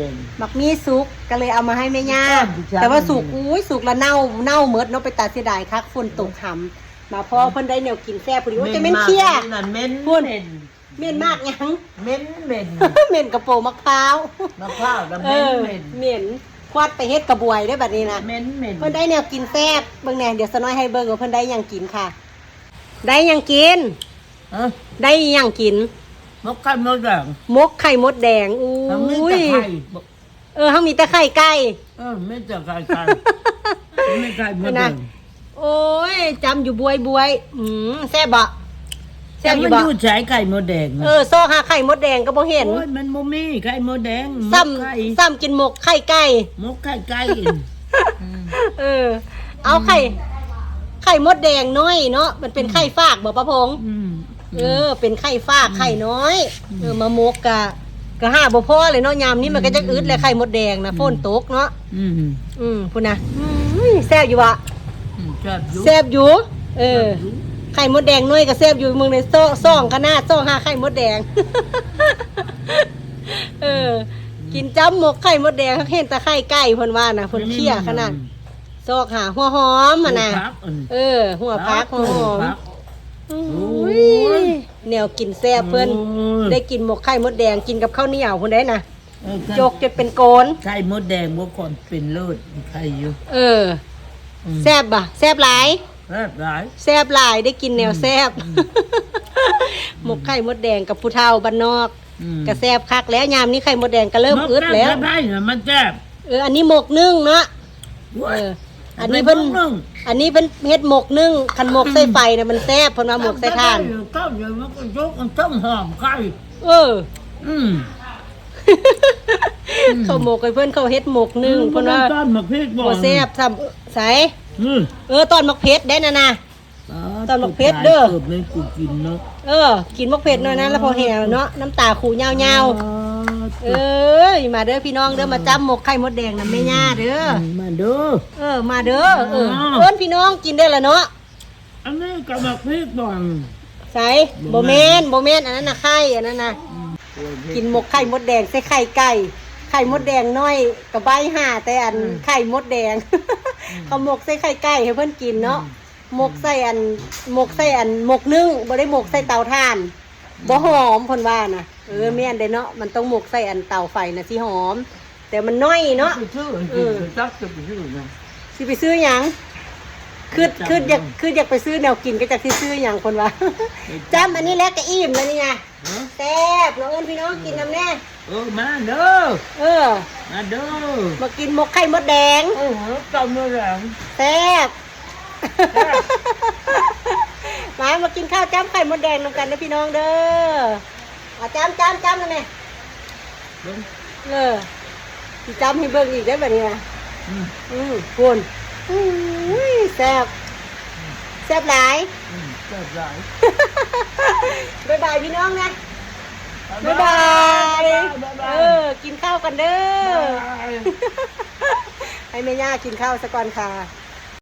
ดงมักมีสุกก็เลยเอามาให้แม่ย่าแต่ว่าสุกอุ้ยสุกละเน่าเมดเนาะไปตัดเสียดายคักฝนตกหำมาพอเพิ่นได้แนวกินแซ่บพอดีว่าจะเม่นเคี้ยนั่นเม่นเม่นมากยังเม่นเม่นกระโปรงมะพร้าวแล้วเม่นเหม็นควัดไปเฮ็ดกระบวยได้บัดนี้นะเม่นเพิ่นได้แนวกินแซ่บเบิ่งแหน่เดี๋ยวสน้อยให้เบิ่งว่าเพิ่นได้หยังกินค่ะได้หยังกินได้หยังกินมกไข่มดแดงมดแดงอุ้ยเฮามีแต่ไข่ไก่ไม่แต่ไข่ไก่ไม่ไข่มดแดงโอ้ยจำอยู่บวยแซ่บบ่แซ่บอยู่บ่ใช้ไข่มดแดงซอกหาไข่มดแดงก็บ่เห็นโอ้ยมันบ่มีไข่มดแดงซ้ำกินหมกไข่ไก่ไข่ไก่เอาไข่มดแดงน้อยเนาะมันเป็นไข่ฟากบ่ป้าพงษ์เป็นไข่ฟากไข่น้อยมามกกะห้าบ่พอเลยเนาะยามนี้มันก็จะอึดเลยไข่มดแดงนะฝนตกเนาะพุ่นนะแซ่บอยู่บ่แซ่บอยู่ไข่มดแดงน้อยก็แซ่บอยู่มึงในซ่องขนาดซ่องหาไข่มดแดงกินจ้ำหมกไข่มดแดงเห็นแต่ไข่ไก่เพิ่นว่านะเพิ่นเคี่ยขนาดซอกหาหัวหอมนะหัวพักหัวหอมแนวกินแซ่บเพิ่นได้กินหมกไข่มดแดงกินกับข้าวเหนียวเพิ่นได้นะจกจนเป็นโกนไข่มดแดงบ่ก่อนเป็นเลิศไข่อยู่แซ่บบ่แซ่บหลายแซ่บหลายได้กินแนวแซ่บหมกไข่มดแดงกับผู้เฒ่าบ้านนอกก็แซ่บคักแล้วยามนี้ไข่มดแดงก็เริ่มอึดแล้วได้มันแซ่บอันนี้หมกนึ่งเนาะอันนี้เพิ่นเฮ็ดหมกนึ่งคันหมกใส่ไฟน่ะมันแซ่บเพิ่นว่าหมกใส่ถ่านก็เดี๋ยวมันก็ยกมันต้องหอมไข่เขาหมกให้เพิ่นเขาเฮ็ดหมกนึ่งเพิ่นว่าบ่แซ่บซ้ำใส่ตอนมักเผ็ดได้น่ะตอนมักเผ็ดเด้อไม่กูกินเนาะกินมักเผ็ดหน่อยนะแล้วพอแห้งเนาะน้ำตาคูยาวๆมาเด้อพี่น้องเด้อมาจ้ำหมกไข่มดแดงนำแม่ย่าเด้อมาเด้อมาเด้อเอิ้นพี่น้องกินได้ละเนาะอันนี้กับมักเผ็ดบ่ใส่บ่แม่นอันนั้นน่ะไข่อันนั้นน่ะกินหมกไข่มดแดงใส่ไข่ไก่ไข่มดแดงน้อยกับใบห่าแต่อันไข่มดแดงเขาหมกใส่ไข่ไก่ให้เพิ่นกินเนาะหมกใส่อันหมกนึ่งบ่ได้หมกใส่เตาถ่านบ่หอมเพิ่นว่านะแม่นได้เนาะมันต้องหมกใส่อันเตาไฟน่ะสิหอมแต่มันน้อยเนาะจักจะไปซื้อหยังสิไปซื้อหยังคืออยากไปซื้อแนวกินก็จะสิซื้อหยังเพิ่นว่าจำอันนี้แล้วก็อิ่มแล้วนี่ไงแซ่บน้องเอิ้นพี่น้องกินนำแน่มาเด้อมาเด้อมากินหมกไข่มดแดงต้มเนื้อแดงแซ่บมากินข้าวจ้ำไข่มดแดงนำกันนะพี่น้องเด้อจ้ำนะแม่พี่จ้ำให้เบิ่งอีกได้แบบนี้นะคุณแซ่บหลายบ๊ายบายพี่น้องนะบ๊ายบายกินข้าวกันเด้อให้แม่ย่ากินข้าวสักก่อนค่ะ